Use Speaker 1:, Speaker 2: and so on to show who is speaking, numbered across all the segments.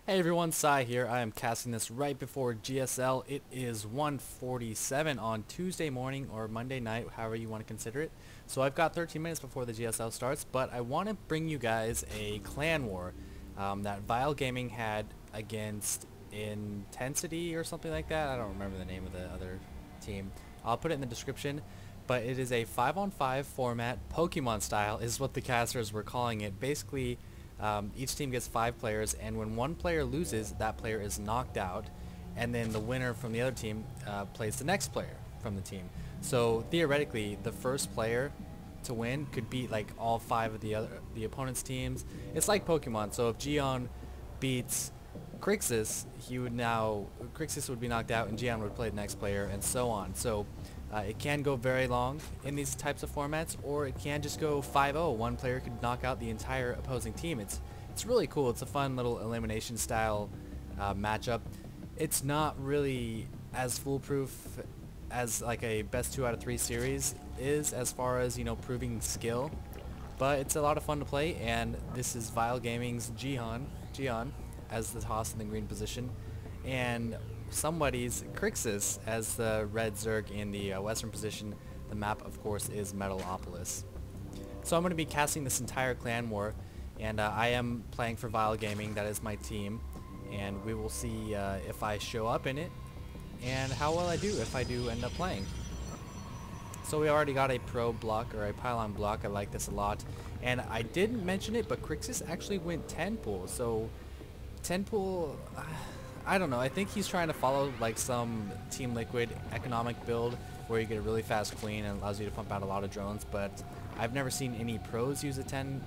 Speaker 1: Hey everyone, Psy here. I am casting this right before GSL. It is 1:47 on Tuesday morning or Monday night, however you want to consider it. So I've got 13 minutes before the GSL starts, but I want to bring you guys a clan war that Vile Gaming had against Intensity or something like that. I don't remember the name of the other team. I'll put it in the description. But it is a 5-on-5 format, Pokemon style is what the casters were calling it. Basically, each team gets 5 players, and when one player loses, that player is knocked out, and then the winner from the other team plays the next player from the team. So theoretically, the first player to win could beat like all 5 of the opponent's teams. It's like Pokemon. So if JiYan beats Crixus, Crixus would be knocked out, and JiYan would play the next player, and so on. So it can go very long in these types of formats, or it can just go 5-0. One player could knock out the entire opposing team. It's really cool. It's a fun little elimination style matchup. It's not really as foolproof as like a best 2 out of 3 series is, as far as, you know, proving skill, but it's a lot of fun to play. And this is Vile Gaming's JiYan as the toss in the green position, and somebody's Crixus as the red Zerg in the western position. The map, of course, is Metalopolis. So I'm going to be casting this entire clan war, and I am playing for Vile Gaming. That is my team, and we will see if I show up in it and how well I do if I do end up playing. So we already got a pro block, or a pylon block. I like this a lot, and I didn't mention it, but Crixus actually went 10 pool. So 10 pool, I don't know, I think he's trying to follow like some Team Liquid economic build where you get a really fast queen and allows you to pump out a lot of drones, but I've never seen any pros use a 10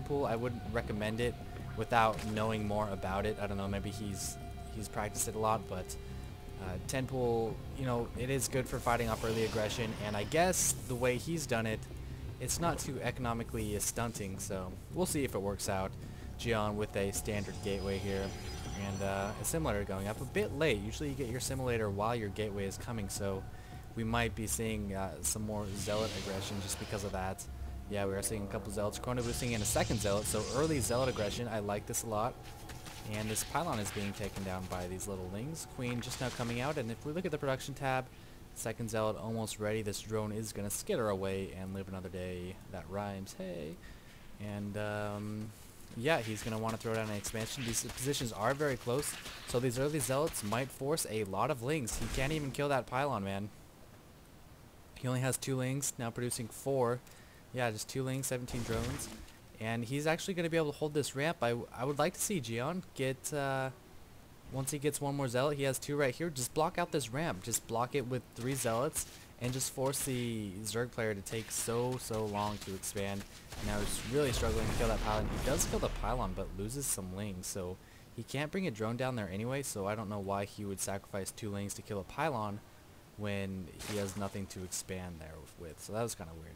Speaker 1: pool. I wouldn't recommend it without knowing more about it. I don't know, maybe he's practiced it a lot, but 10 pool, you know, it is good for fighting off early aggression, and I guess the way he's done it, it's not too economically stunting, so we'll see if it works out. JiYan with a standard gateway here, and a simulator going up a bit late. Usually you get your simulator while your gateway is coming, so we might be seeing some more zealot aggression just because of that. Yeah, we are seeing a couple zealots chrono boosting and a second zealot, so early zealot aggression. I like this a lot. And this pylon is being taken down by these little Lings. Queen just now coming out, and if we look at the production tab, second zealot almost ready. This drone is going to skitter away and live another day. That rhymes, hey. And yeah, he's going to want to throw down an expansion. These positions are very close, so these early zealots might force a lot of Lings. He can't even kill that pylon, man. He only has 2 Lings, now producing 4. Yeah, just 2 Lings, 17 drones. And he's actually going to be able to hold this ramp. I would like to see JiYan get, once he gets 1 more zealot, he has 2 right here, just block out this ramp. Just block it with 3 zealots, and just force the Zerg player to take so long to expand. Now he's really struggling to kill that pylon. He does kill the pylon, but loses some Lings, so he can't bring a drone down there anyway, so I don't know why he would sacrifice 2 Lings to kill a pylon when he has nothing to expand there with. So that was kind of weird.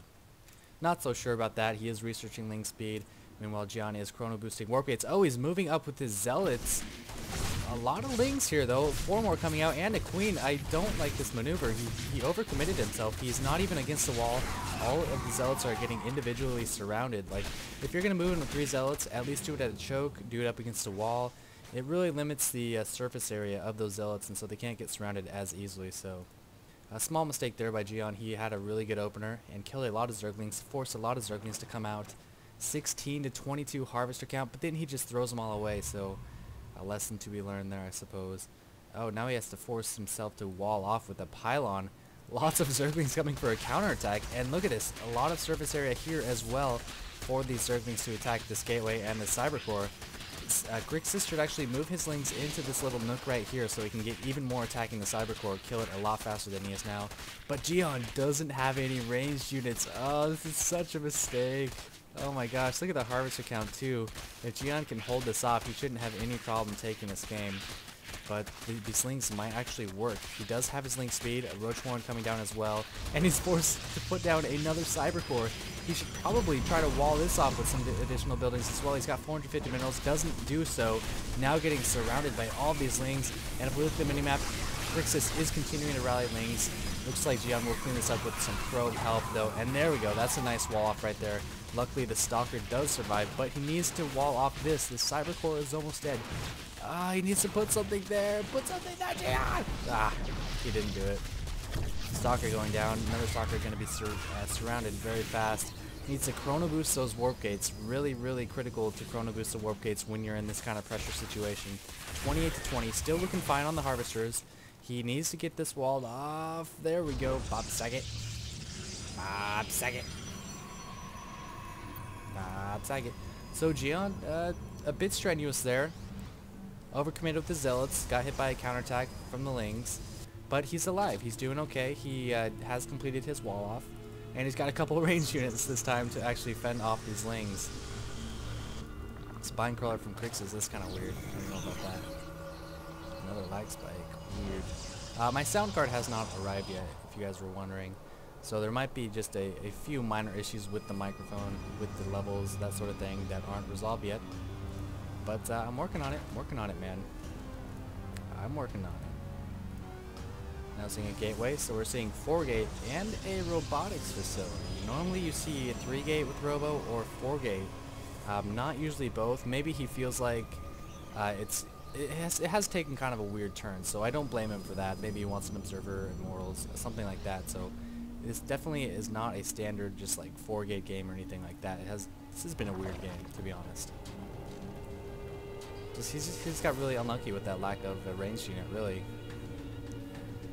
Speaker 1: Not so sure about that. He is researching Ling speed. Meanwhile, JiYan is chrono boosting warp gates. Oh, he's moving up with his zealots. A lot of Lings here, though. 4 more coming out, and a queen. I don't like this maneuver. He overcommitted himself. He's not even against the wall. All of the zealots are getting individually surrounded. Like, if you're going to move in with 3 zealots, at least do it at a choke. Do it up against a wall. It really limits the surface area of those zealots, and so they can't get surrounded as easily. So a small mistake there by JiYan. He had a really good opener and killed a lot of Zerglings, forced a lot of Zerglings to come out. 16 to 22 harvester count, but then he just throws them all away, so a lesson to be learned there, I suppose. Oh, now he has to force himself to wall off with a pylon. Lots of Zerglings coming for a counterattack, and look at this, a lot of surface area here as well for these Zerglings to attack this gateway and the cybercore. Crixus should actually move his Lings into this little nook right here so he can get even more attacking the cybercore, kill it a lot faster than he is now. But JiYan doesn't have any ranged units. Oh, this is such a mistake. Oh my gosh, look at the harvester count too. If JiYan can hold this off, he shouldn't have any problem taking this game. But these Lings might actually work. He does have his Ling speed, a Roach Warren coming down as well, and he's forced to put down another cybercore. He should probably try to wall this off with some additional buildings as well. He's got 450 minerals, doesn't do so. Now getting surrounded by all these Lings, and if we look at the minimap, Crixus is continuing to rally Lings. Looks like JiYan will clean this up with some probe help though, and there we go. That's a nice wall off right there. Luckily, the Stalker does survive, but he needs to wall off this. The Cyber Core is almost dead. He needs to put something there. Put something there, JiYan! He didn't do it. Stalker going down. Another Stalker going to be surrounded very fast. Needs to chrono boost those warp gates. Really, really critical to chrono boost the warp gates when you're in this kind of pressure situation. 28 to 20. Still looking fine on the Harvesters. He needs to get this walled off. There we go. Bob Saget. Bob Saget. Bob Saget. So JiYan, a bit strenuous there. Overcommitted with the Zealots. Got hit by a counterattack from the Lings. But he's alive. He's doing okay. He has completed his wall off. And he's got a couple of range units this time to actually fend off these Lings. Spine Crawler from Crixus. That's kind of weird. I don't know about that. Another lag spike. Weird. My sound card has not arrived yet, if you guys were wondering. So there might be just a few minor issues with the microphone, with the levels, that sort of thing, that aren't resolved yet. But I'm working on it. I'm working on it, man. I'm working on it. Now seeing a gateway, so we're seeing 4-gate and a robotics facility. Normally you see a 3-gate with Robo or 4-gate. Not usually both. Maybe he feels like it has taken kind of a weird turn, so I don't blame him for that. Maybe he wants an Observer, Immortals, something like that. So this definitely is not a standard just like 4-gate game or anything like that. This has been a weird game, to be honest. He's got really unlucky with that lack of a ranged unit, really.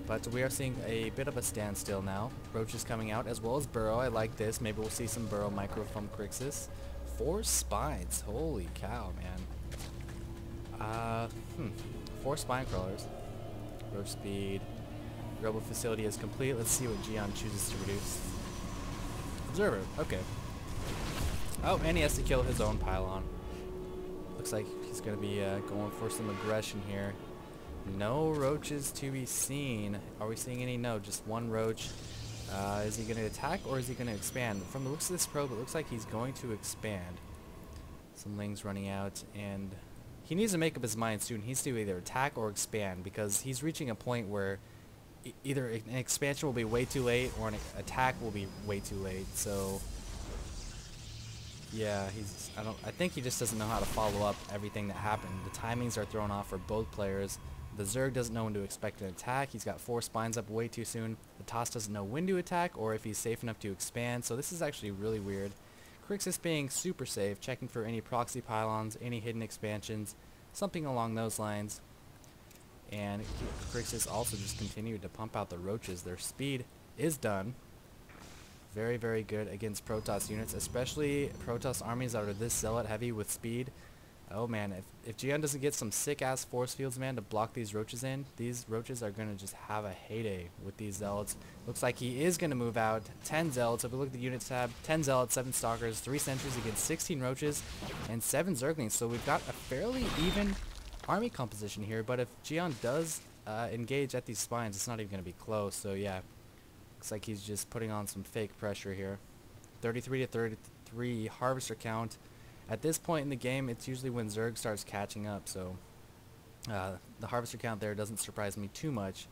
Speaker 1: But we are seeing a bit of a standstill now. Roach is coming out as well as Burrow. I like this. Maybe we'll see some Burrow micro from Crixus. 4 spines. Holy cow, man. 4 spine crawlers. Roach speed. Robo facility is complete. Let's see what JiYan chooses to reduce. Observer. Okay. Oh, and he has to kill his own pylon. Looks like he's going to be going for some aggression here. No roaches to be seen. Are we seeing any? No, just one roach. Is he going to attack or is he going to expand? From the looks of this probe, it looks like he's going to expand. Some Lings running out, and he needs to make up his mind soon. He needs to either attack or expand, because he's reaching a point where either an expansion will be way too late or an attack will be way too late. So yeah, I think he just doesn't know how to follow up everything that happened. The timings are thrown off for both players. The Zerg doesn't know when to expect an attack. He's got 4 spines up way too soon. The Toss doesn't know when to attack or if he's safe enough to expand. So this is actually really weird. Crixus being super safe, checking for any proxy pylons, any hidden expansions, something along those lines. And Crixus also just continued to pump out the roaches. Their speed is done. Very, very good against Protoss units, especially Protoss armies that are this zealot heavy with speed. Oh man, if JiYan doesn't get some sick-ass force fields, man, to block these roaches in, these roaches are going to just have a heyday with these zealots. Looks like he is going to move out 10 zealots. If we look at the units tab, 10 zealots, 7 stalkers, 3 sentries against 16 roaches, and 7 zerglings. So we've got a fairly even army composition here, but if JiYan does engage at these spines, it's not even going to be close. So yeah, looks like he's just putting on some fake pressure here. 33 to 33 harvester count. At this point in the game, it's usually when Zerg starts catching up, so the harvester count there doesn't surprise me too much.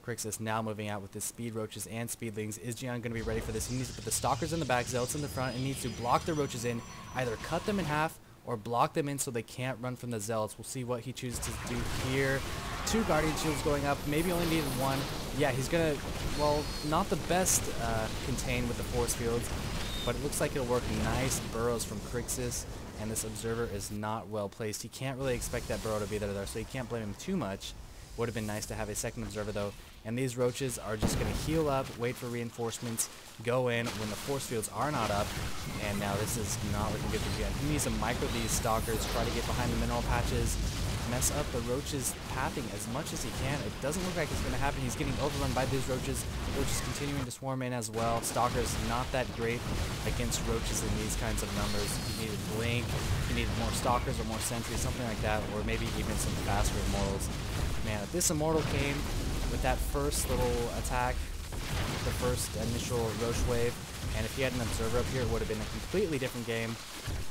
Speaker 1: Crixus now moving out with his speed roaches and speedlings. Is JiYan going to be ready for this? He needs to put the stalkers in the back, zealots in the front, and needs to block the roaches in, either cut them in half or block them in so they can't run from the zealots. We'll see what he chooses to do here. 2 guardian shields going up, maybe only needed 1. Yeah, he's going to, well, not the best contain with the force fields, but it looks like it'll work. Nice burrows from Crixus, and this observer is not well placed. He can't really expect that burrow to be there, so you can't blame him too much. Would have been nice to have a second observer though, and these roaches are just going to heal up, wait for reinforcements, go in when the force fields are not up, and now this is not looking good for JiYan. He needs to micro these stalkers, try to get behind the mineral patches, mess up the roaches pathing as much as he can. It doesn't look like it's going to happen. He's getting overrun by these roaches. Roaches continuing to swarm in as well. Stalkers not that great against roaches in these kinds of numbers. He needed blink, he needed more stalkers or more sentries, something like that, or maybe even some faster immortals. Man, if this immortal came with that first little attack, the first initial roach wave, and if he had an observer up here, it would have been a completely different game.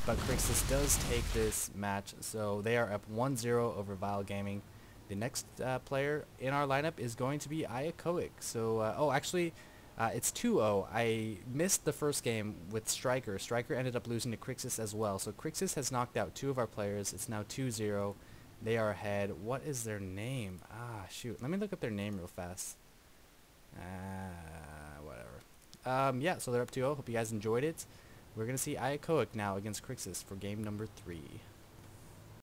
Speaker 1: But Crixus does take this match, so they are up 1-0 over Vile Gaming. The next player in our lineup is going to be Ayakoic. So, oh, actually, It's 2-0. I missed the first game with Striker. Striker ended up losing to Crixus as well. So Crixus has knocked out 2 of our players. It's now 2-0. They are ahead. What is their name? Ah, shoot. Let me look up their name real fast. Whatever. Yeah, so they're up 2-0. Hope you guys enjoyed it. We're going to see Iacoic now against Crixus for game number 3.